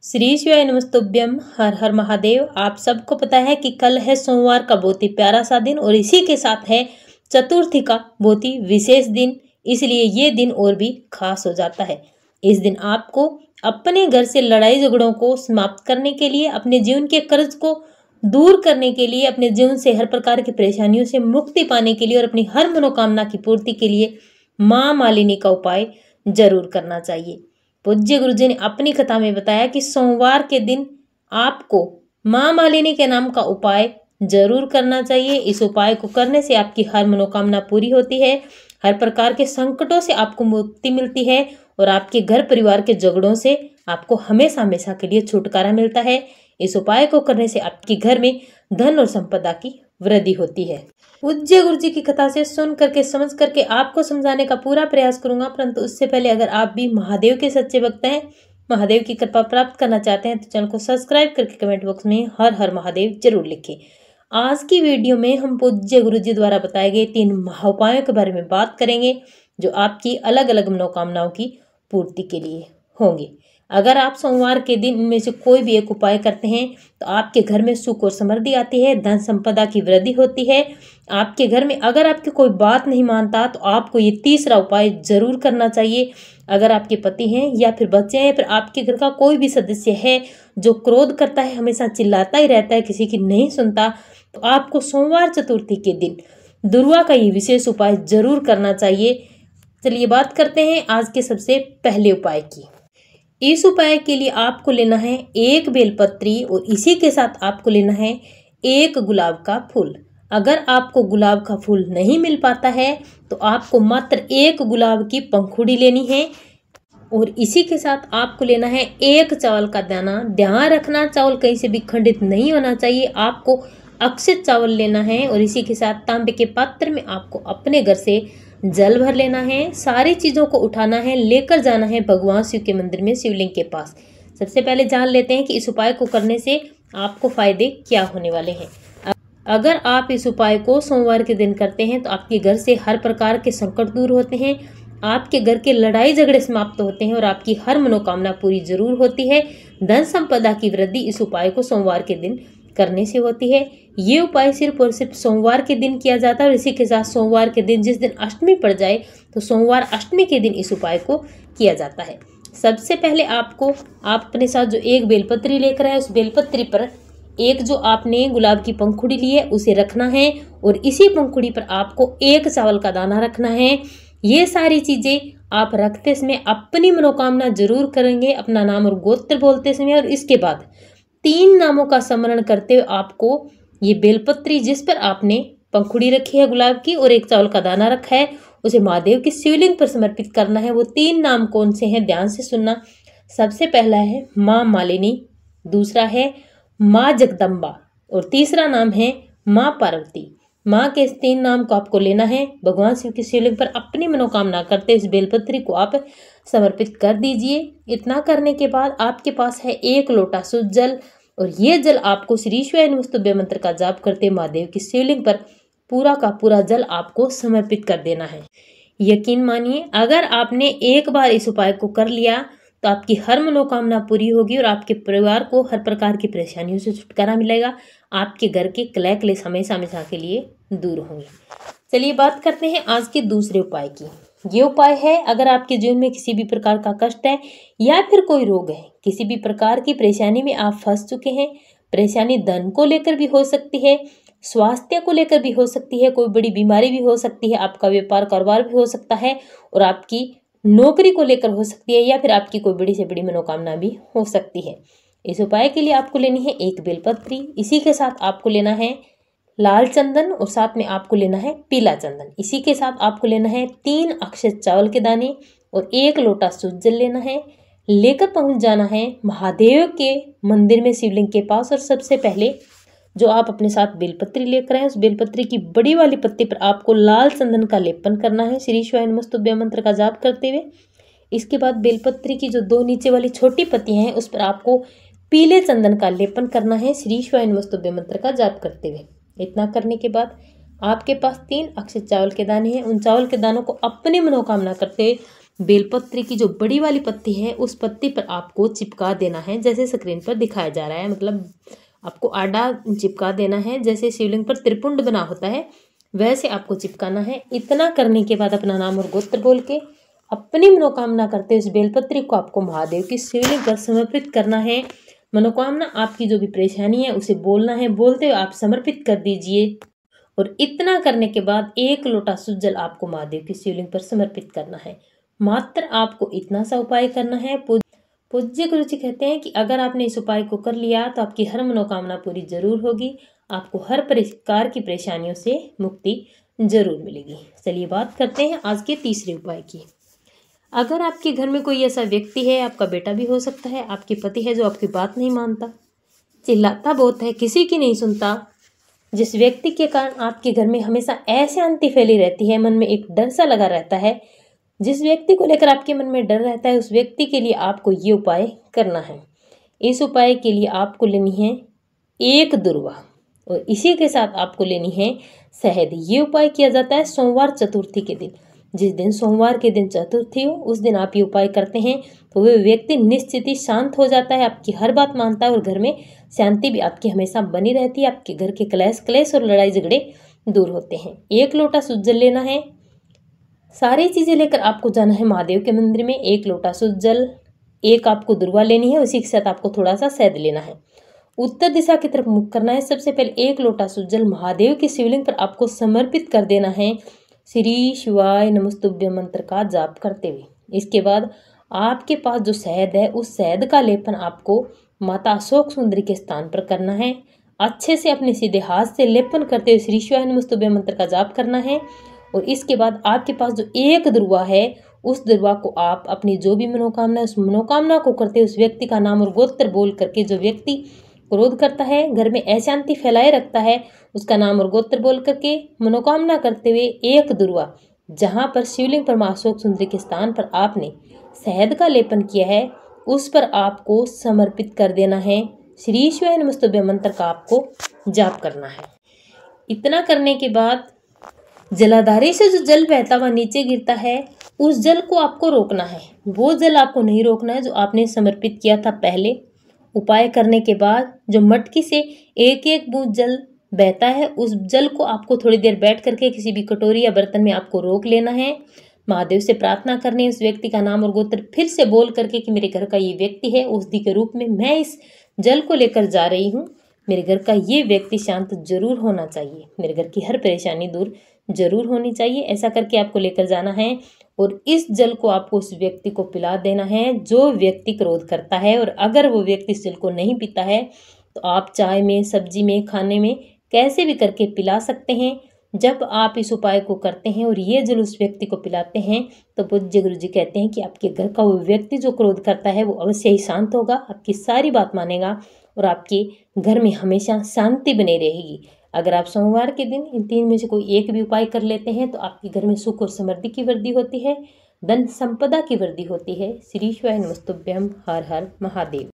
श्री शिवाय नमस्तुभ्यम। हर हर महादेव। आप सबको पता है कि कल है सोमवार का बहुत ही प्यारा सा दिन और इसी के साथ है चतुर्थी का बहुत ही विशेष दिन, इसलिए ये दिन और भी खास हो जाता है। इस दिन आपको अपने घर से लड़ाई झगड़ों को समाप्त करने के लिए, अपने जीवन के कर्ज को दूर करने के लिए, अपने जीवन से हर प्रकार की परेशानियों से मुक्ति पाने के लिए और अपनी हर मनोकामना की पूर्ति के लिए माँ मालिनी का उपाय जरूर करना चाहिए। पूज्य गुरुजी ने अपनी कथा में बताया कि सोमवार के दिन आपको माँ मालिनी के नाम का उपाय जरूर करना चाहिए। इस उपाय को करने से आपकी हर मनोकामना पूरी होती है, हर प्रकार के संकटों से आपको मुक्ति मिलती है और आपके घर परिवार के झगड़ों से आपको हमेशा हमेशा के लिए छुटकारा मिलता है। इस उपाय को करने से आपके घर में धन और संपदा की वृद्धि होती है। पूज्य गुरु जी की कथा से सुन करके समझ करके आपको समझाने का पूरा प्रयास करूंगा, परंतु उससे पहले अगर आप भी महादेव के सच्चे भक्त हैं, महादेव की कृपा प्राप्त करना चाहते हैं तो चैनल को सब्सक्राइब करके कमेंट बॉक्स में हर हर महादेव जरूर लिखें। आज की वीडियो में हम पूज्य गुरु जी द्वारा बताए गए 3 महाउपायों के बारे में बात करेंगे जो आपकी अलग अलग मनोकामनाओं की पूर्ति के लिए होंगे। अगर आप सोमवार के दिन इनमें से कोई भी एक उपाय करते हैं तो आपके घर में सुख और समृद्धि आती है, धन संपदा की वृद्धि होती है। आपके घर में अगर आपकी कोई बात नहीं मानता तो आपको ये तीसरा उपाय जरूर करना चाहिए। अगर आपके पति हैं या फिर बच्चे हैं, फिर आपके घर का कोई भी सदस्य है जो क्रोध करता है, हमेशा चिल्लाता ही रहता है, किसी की नहीं सुनता, तो आपको सोमवार चतुर्थी के दिन दुर्वा का ये विशेष उपाय जरूर करना चाहिए। चलिए बात करते हैं आज के सबसे पहले उपाय की। इस उपाय के लिए आपको लेना है 1 बेलपत्री और इसी के साथ आपको लेना है 1 गुलाब का फूल। अगर आपको गुलाब का फूल नहीं मिल पाता है तो आपको मात्र 1 गुलाब की पंखुड़ी लेनी है और इसी के साथ आपको लेना है 1 चावल का दाना। ध्यान रखना चावल कहीं से भी खंडित नहीं होना चाहिए, आपको अक्षत चावल लेना है और इसी के साथ तांबे के पात्र में आपको अपने घर से जल भर लेना है। सारी चीजों को उठाना है, लेकर जाना है भगवान शिव के मंदिर में, शिवलिंग के पास। सबसे पहले जान लेते हैं कि इस उपाय को करने से आपको फायदे क्या होने वाले हैं। अगर आप इस उपाय को सोमवार के दिन करते हैं तो आपके घर से हर प्रकार के संकट दूर होते हैं, आपके घर के लड़ाई झगड़े समाप्त होते हैं और आपकी हर मनोकामना पूरी जरूर होती है। धन संपदा की वृद्धि इस उपाय को सोमवार के दिन करने से होती है। ये उपाय सिर्फ और सिर्फ सोमवार के दिन किया जाता है और इसी के साथ सोमवार के दिन जिस दिन अष्टमी पड़ जाए तो सोमवार अष्टमी के दिन इस उपाय को किया जाता है। सबसे पहले आप अपने साथ जो 1 बेलपत्री लेकर आए, उस बेलपत्री पर एक जो आपने गुलाब की पंखुड़ी ली है उसे रखना है और इसी पंखुड़ी पर आपको 1 चावल का दाना रखना है। ये सारी चीजें आप रखते समय अपनी मनोकामना जरूर करेंगे, अपना नाम और गोत्र बोलते समय, और इसके बाद 3 नामों का स्मरण करते हुए आपको ये बेलपत्री जिस पर आपने पंखुड़ी रखी है गुलाब की और 1 चावल का दाना रखा है उसे महादेव की शिवलिंग पर समर्पित करना है। वो 3 नाम कौन से हैं, ध्यान से सुनना। सबसे पहला है माँ मालिनी, दूसरा है माँ जगदम्बा और तीसरा नाम है माँ पार्वती। माँ के इस 3 नाम को आपको लेना है, भगवान शिव की शिवलिंग पर अपनी मनोकामना करते इस बेलपत्री को आप समर्पित कर दीजिए। इतना करने के बाद आपके पास है 1 लोटा शुद्ध जल और ये जल आपको श्री शिवाय नमस्तुभ्यम मंत्र का जाप करते महादेव की शिवलिंग पर पूरा का पूरा जल आपको समर्पित कर देना है। यकीन मानिए, अगर आपने एक बार इस उपाय को कर लिया तो आपकी हर मनोकामना पूरी होगी और आपके परिवार को हर प्रकार की परेशानियों से छुटकारा मिलेगा। आपके घर के कलह क्लेश हमेशा हमेशा के लिए दूर होंगे। चलिए बात करते हैं आज के दूसरे उपाय की। ये उपाय है अगर आपके जीवन में किसी भी प्रकार का कष्ट है या फिर कोई रोग है, किसी भी प्रकार की परेशानी में आप फंस चुके हैं। परेशानी धन को लेकर भी हो सकती है, स्वास्थ्य को लेकर भी हो सकती है, कोई बड़ी बीमारी भी हो सकती है, आपका व्यापार कारोबार भी हो सकता है और आपकी नौकरी को लेकर हो सकती है या फिर आपकी कोई बड़ी से बड़ी मनोकामना भी हो सकती है। इस उपाय के लिए आपको लेनी है 1 बेलपत्री, इसी के साथ आपको लेना है लाल चंदन और साथ में आपको लेना है पीला चंदन। इसी के साथ आपको लेना है 3 अक्षत चावल के दाने और 1 लोटा शुद्ध जल लेना है। लेकर पहुंच जाना है महादेव के मंदिर में, शिवलिंग के पास, और सबसे पहले जो आप अपने साथ बेलपत्री लेकर आए उस बेलपत्री की बड़ी वाली पत्ती पर आपको लाल चंदन का लेपन करना है श्री शिवाय नमस्तुभ्यम मंत्र का जाप करते हुए। इसके बाद बेलपत्री की जो 2 नीचे वाली छोटी पत्तियां हैं उस पर आपको पीले चंदन का लेपन करना है श्री शिवाय नमस्तुभ्यम मंत्र का जाप करते हुए। इतना करने के बाद आपके पास 3 अक्षत चावल के दाने हैं, उन चावल के दानों को अपनी मनोकामना करते हुए बेलपत्र की जो बड़ी वाली पत्ती है उस पत्ती पर आपको चिपका देना है, जैसे स्क्रीन पर दिखाया जा रहा है। मतलब आपको आडा चिपका देना है, जैसे शिवलिंग पर त्रिपुंड बना होता है वैसे आपको चिपकाना है। इतना करने के बाद अपना नाम और गोत्र बोल के अपनी मनोकामना करते हुए इस बेलपत्री को आपको महादेव की शिवलिंग पर समर्पित करना है। मनोकामना आपकी जो भी परेशानी है उसे बोलना है, बोलते हुए आप समर्पित कर दीजिए। और इतना करने के बाद 1 लोटा शुद्ध जल आपको महादेव की शिवलिंग पर समर्पित करना है। मात्र आपको इतना सा उपाय करना है। पूज्य गुरु जी कहते हैं कि अगर आपने इस उपाय को कर लिया तो आपकी हर मनोकामना पूरी जरूर होगी, आपको हर प्रकार की परेशानियों से मुक्ति जरूर मिलेगी। चलिए बात करते हैं आज के तीसरे उपाय की। अगर आपके घर में कोई ऐसा व्यक्ति है, आपका बेटा भी हो सकता है, आपके पति है जो आपकी बात नहीं मानता, चिल्लाता बहुत है, किसी की नहीं सुनता, जिस व्यक्ति के कारण आपके घर में हमेशा अशांति फैली रहती है, मन में एक डर सा लगा रहता है, जिस व्यक्ति को लेकर आपके मन में डर रहता है उस व्यक्ति के लिए आपको ये उपाय करना है। इस उपाय के लिए आपको लेनी है 1 दुर्वा और इसी के साथ आपको लेनी है शहद। ये उपाय किया जाता है सोमवार चतुर्थी के दिन। जिस दिन सोमवार के दिन चतुर्थी हो उस दिन आप ये उपाय करते हैं तो वह व्यक्ति निश्चित ही शांत हो जाता है, आपकी हर बात मानता है और घर में शांति भी आपकी हमेशा बनी रहती है। आपके घर के क्लेश और लड़ाई झगड़े दूर होते हैं। 1 लोटा शुद्ध जल लेना है। सारी चीजें लेकर आपको जाना है महादेव के मंदिर में। 1 लोटा शुद्ध जल, 1 आपको दुर्वा लेनी है, उसी के साथ आपको थोड़ा सा शहद लेना है। उत्तर दिशा की तरफ मुख करना है। सबसे पहले 1 लोटा शुद्ध जल महादेव की शिवलिंग पर आपको समर्पित कर देना है, श्री शिवाय नमस्तुभ्यं मंत्र का जाप करते हुए। इसके बाद आपके पास जो शहद है उस शहद का लेपन आपको माता अशोक सुंदरी के स्थान पर करना है। अच्छे से अपने सीधे हाथ से लेपन करते हुए श्री शिवाय नमस्तुभ्यं मंत्र का जाप करना है। और इसके बाद आपके पास जो 1 दुर्वा है उस दुर्वा को आप अपनी जो भी मनोकामना है उस मनोकामना को करते उस व्यक्ति का नाम और गोत्र बोल करके, जो व्यक्ति क्रोध करता है, घर में अशांति फैलाए रखता है, उसका नाम और गोत्र बोल करके मनोकामना करते हुए 1 दुर्वा जहां पर शिवलिंग पर मां अशोक सुंदरी के स्थान पर आपने शहद का लेपन किया है उस पर आपको समर्पित कर देना है। श्री शिवाय नमस्तुभ्यं मंत्र का आपको जाप करना है। इतना करने के बाद जलाधारी से जो जल बहता हुआ नीचे गिरता है उस जल को आपको रोकना है। वो जल आपको नहीं रोकना है जो आपने समर्पित किया था पहले। उपाय करने के बाद जो मटकी से 1-1 बूंद जल बहता है उस जल को आपको थोड़ी देर बैठ करके किसी भी कटोरी या बर्तन में आपको रोक लेना है। महादेव से प्रार्थना करनी है, उस व्यक्ति का नाम और गोत्र फिर से बोल करके कि मेरे घर का ये व्यक्ति है, औषधि के रूप में मैं इस जल को लेकर जा रही हूँ, मेरे घर का ये व्यक्ति शांत जरूर होना चाहिए, मेरे घर की हर परेशानी दूर जरूर होनी चाहिए। ऐसा करके आपको लेकर जाना है और इस जल को आपको उस व्यक्ति को पिला देना है जो व्यक्ति क्रोध करता है। और अगर वो व्यक्ति इस जल को नहीं पीता है तो आप चाय में, सब्जी में, खाने में कैसे भी करके पिला सकते हैं। जब आप इस उपाय को करते हैं और ये जल उस व्यक्ति को पिलाते हैं तो पूज्य गुरु जी कहते हैं कि आपके घर का वो व्यक्ति जो क्रोध करता है वो अवश्य ही शांत होगा, आपकी सारी बात मानेगा और आपके घर में हमेशा शांति बनी रहेगी। अगर आप सोमवार के दिन इन 3 में से कोई एक भी उपाय कर लेते हैं तो आपके घर में सुख और समृद्धि की वृद्धि होती है, धन संपदा की वृद्धि होती है। श्री शिवाय नमस्तुभ्यं। हर हर महादेव।